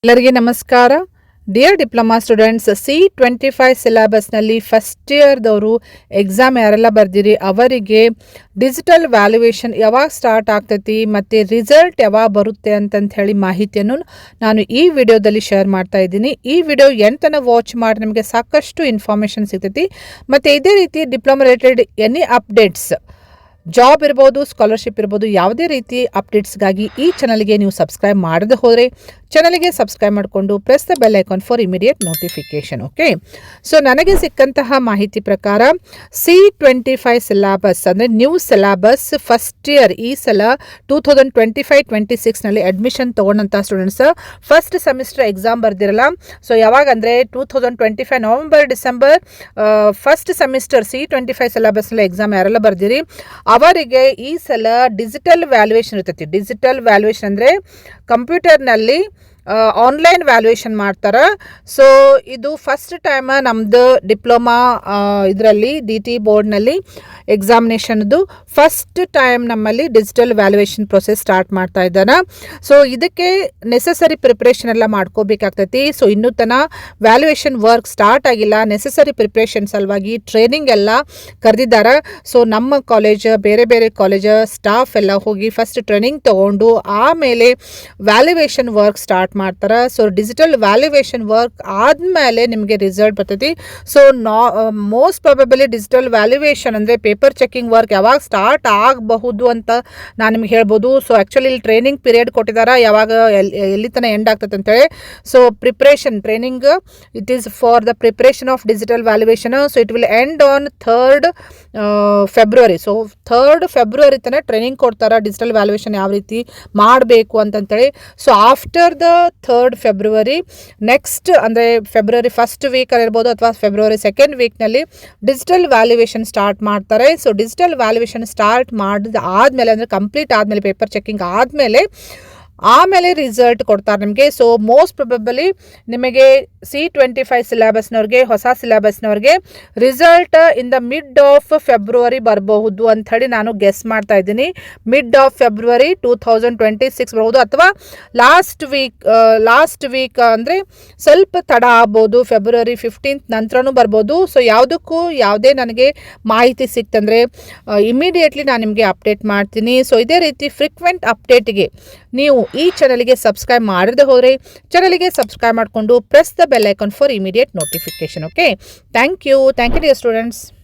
ಎಲ್ಲರಿಗೆ ನಮಸ್ಕಾರ. Dear diploma students, C25 ಸಿಲೆಬಸ್ನಲ್ಲಿ ಫಸ್ಟ್ ಇಯರ್ದವರು ಎಕ್ಸಾಮ್ ಯಾರೆಲ್ಲ ಬರ್ದಿರಿ ಅವರಿಗೆ ಡಿಜಿಟಲ್ ವ್ಯಾಲ್ಯೂಯೇಷನ್ ಯಾವಾಗ ಸ್ಟಾರ್ಟ್ ಆಗ್ತೈತಿ ಮತ್ತು ರಿಸಲ್ಟ್ ಯಾವಾಗ ಬರುತ್ತೆ ಅಂತಂತ ಹೇಳಿ ಮಾಹಿತಿಯನ್ನು ನಾನು ಈ ವಿಡಿಯೋದಲ್ಲಿ ಶೇರ್ ಮಾಡ್ತಾ ಇದ್ದೀನಿ. ಈ ವಿಡಿಯೋ ಎಂಟನ ವಾಚ್ ಮಾಡಿ ನಿಮಗೆ ಸಾಕಷ್ಟು ಇನ್ಫಾರ್ಮೇಷನ್ ಸಿಗ್ತೈತಿ. ಮತ್ತು ಇದೇ ರೀತಿ diploma related any updates, job ಇರ್ಬೋದು, ಸ್ಕಾಲರ್ಶಿಪ್ ಇರ್ಬೋದು, ಯಾವುದೇ ರೀತಿ ಅಪ್ಡೇಟ್ಸ್ಗಾಗಿ ಈ ಚಾನಲ್ಗೆ ನೀವು ಸಬ್ಸ್ಕ್ರೈಬ್ ಮಾಡದೆ ಹೋದರೆ ಚಾನಲ್ಗೆ ಸಬ್ಸ್ಕ್ರೈಬ್ ಮಾಡಿಕೊಂಡು press the bell icon for immediate notification. Okay, so ನನಗೆ ಸಿಕ್ಕಂತಹ ಮಾಹಿತಿ ಪ್ರಕಾರ C25 ಸಿಲೆಬಸ್ ಅಂದರೆ ನ್ಯೂ ಸಿಲೆಬಸ್ ಫಸ್ಟ್ ಇಯರ್ ಈ ಸಲ 2025-26ನಲ್ಲಿ ಅಡ್ಮಿಷನ್ ತೊಗೊಂಡಂಥ ಸ್ಟೂಡೆಂಟ್ಸ್ ಫಸ್ಟ್ ಸೆಮಿಸ್ಟರ್ ಎಕ್ಸಾಮ್ ಬರ್ದಿರಲ್ಲ. ಸೊ ಯಾವಾಗ ಅಂದರೆ 2025 November December first semester C25 ಸಿಲೆಬಸ್ನಲ್ಲಿ ಎಕ್ಸಾಮ್ ಯಾರೆಲ್ಲ ಬರ್ದಿರಿ ಅವರಿಗೆ ಈ ಸಲ ಡಿಜಿಟಲ್ ವ್ಯಾಲ್ಯೂಯೇಷನ್ ಇರ್ತೈತಿ. ಡಿಜಿಟಲ್ ವ್ಯಾಲ್ಯೂಯೇಷನ್ ಅಂದರೆ ಕಂಪ್ಯೂಟರ್ನಲ್ಲಿ ಆನ್ಲೈನ್ ವ್ಯಾಲ್ಯೂಯೇಷನ್ ಮಾಡ್ತಾರೆ. ಸೊ ಇದು ಫಸ್ಟ್ ಟೈಮ್ ನಮ್ಮದು ಡಿಪ್ಲೊಮಾ ಇದರಲ್ಲಿ DT ಬೋರ್ಡ್ನಲ್ಲಿ ಎಕ್ಸಾಮಿನೇಷನ್ದು ಫಸ್ಟ್ ಟೈಮ್ ನಮ್ಮಲ್ಲಿ ಡಿಜಿಟಲ್ ವ್ಯಾಲ್ಯೂಯೇಷನ್ ಪ್ರೊಸೆಸ್ ಸ್ಟಾರ್ಟ್ ಮಾಡ್ತಾ ಇದ್ದಾನೆ. ಸೊ ಇದಕ್ಕೆ ನೆಸಸರಿ ಪ್ರಿಪ್ರೇಷನ್ ಎಲ್ಲ ಮಾಡ್ಕೋಬೇಕಾಗ್ತೈತಿ. ಸೊ ಇನ್ನೂ ತನಕ ವ್ಯಾಲ್ಯೂಯೇಷನ್ ವರ್ಕ್ ಸ್ಟಾರ್ಟ್ ಆಗಿಲ್ಲ. ನೆಸಸರಿ ಪ್ರಿಪ್ರೇಷನ್ ಸಲುವಾಗಿ ಟ್ರೈನಿಂಗ್ ಎಲ್ಲ ಕರೆದಿದ್ದಾರೆ. ಸೊ ನಮ್ಮ ಕಾಲೇಜ್, ಬೇರೆ ಬೇರೆ ಕಾಲೇಜ್ ಸ್ಟಾಫ್ ಎಲ್ಲ ಹೋಗಿ ಫಸ್ಟ್ ಟ್ರೈನಿಂಗ್ ತೊಗೊಂಡು ಆಮೇಲೆ ವ್ಯಾಲ್ಯೂಯೇಷನ್ ವರ್ಕ್ ಸ್ಟಾರ್ಟ್ ಮಾಡ್ತಾರೆ. ಸೊ ಡಿಜಿಟಲ್ ವ್ಯಾಲ್ಯೂಯೇಷನ್ ವರ್ಕ್ ಆದಮೇಲೆ ನಿಮಗೆ ರಿಸಲ್ಟ್ ಬರ್ತೈತಿ. So most probably digital valuation ಅಂದರೆ ಪೇಪರ್ ಚೆಕಿಂಗ್ ವರ್ಕ್ ಯಾವಾಗ ಸ್ಟಾರ್ಟ್ ಆಗಬಹುದು ಅಂತ ನಾನು ನಿಮ್ಗೆ ಹೇಳ್ಬೋದು. ಸೊ ಆ್ಯಕ್ಚುಲಿ ಇಲ್ಲಿ ಟ್ರೈನಿಂಗ್ ಪೀರಿಯಡ್ ಕೊಟ್ಟಿದ್ದಾರೆ, ಯಾವಾಗ ಎಲ್ಲಿ ತನಕ ಎಂಡ್ ಆಗ್ತದೆ ಅಂತೇಳಿ. So preparation training it is for the preparation of digital valuation. So it will end on 3rd February. So 3rd February ತನಕ ಟ್ರೈನಿಂಗ್ ಕೊಡ್ತಾರೆ ಡಿಜಿಟಲ್ ವ್ಯಾಲ್ಯೂಯೇಷನ್ ಯಾವ ರೀತಿ ಮಾಡಬೇಕು ಅಂತಂತೇಳಿ. So after the 3rd February next ಅಂದರೆ February first week ಇರ್ಬೋದು ಅಥವಾ February second ವೀಕ್ನಲ್ಲಿ ಡಿಜಿಟಲ್ ವ್ಯಾಲ್ಯೂಯೇಷನ್ ಸ್ಟಾರ್ಟ್ ಮಾಡ್ತಾರೆ. ಸೊ ಡಿಜಿಟಲ್ ವ್ಯಾಲ್ಯೂಯೇಷನ್ ಸ್ಟಾರ್ಟ್ ಮಾಡಿದ ಆದಮೇಲೆ ಅಂದರೆ ಕಂಪ್ಲೀಟ್ ಆದಮೇಲೆ ಪೇಪರ್ ಚೆಕಿಂಗ್ ಆಮೇಲೆ ರಿಸಲ್ಟ್ ಕೊಡ್ತಾರೆ ನಿಮಗೆ. ಸೊ ಮೋಸ್ಟ್ ಪ್ರೊಬಬಲಿ ನಿಮಗೆ C25 ಸಿಲೆಬಸ್ನವ್ರಿಗೆ, ಹೊಸ ಸಿಲೆಬಸ್ನವ್ರಿಗೆ result in the mid of February ಬರಬಹುದು ಅಂಥೇಳಿ ನಾನು ಗೆಸ್ ಮಾಡ್ತಾ ಇದ್ದೀನಿ. ಮಿಡ್ ಆಫ್ ಫೆಬ್ರವರಿ 2026 ಬರ್ಬೋದು ಅಥವಾ ಲಾಸ್ಟ್ ವೀಕ್ ಅಂದರೆ ಸ್ವಲ್ಪ ತಡ ಆಗ್ಬೋದು, ಫೆಬ್ರವರಿ 15th ನಂತರನೂ ಬರ್ಬೋದು. ಸೊ ಯಾವುದಕ್ಕೂ ಯಾವುದೇ ನನಗೆ ಮಾಹಿತಿ ಸಿಕ್ತಂದರೆ ಇಮಿಡಿಯೇಟ್ಲಿ ನಾನು ನಿಮಗೆ ಅಪ್ಡೇಟ್ ಮಾಡ್ತೀನಿ. ಸೊ ಇದೇ ರೀತಿ ಫ್ರೀಕ್ವೆಂಟ್ ಅಪ್ಡೇಟ್ಗೆ ನೀವು ಈ ಚಾನಲ್ಗೆ ಸಬ್ಸ್ಕ್ರೈಬ್ ಮಾಡದೆ ಹೋದರೆ ಚಾನಲ್ಗೆ ಸಬ್ಸ್ಕ್ರೈಬ್ ಮಾಡಿಕೊಂಡು press the bell icon for immediate notification. Okay, thank you dear students.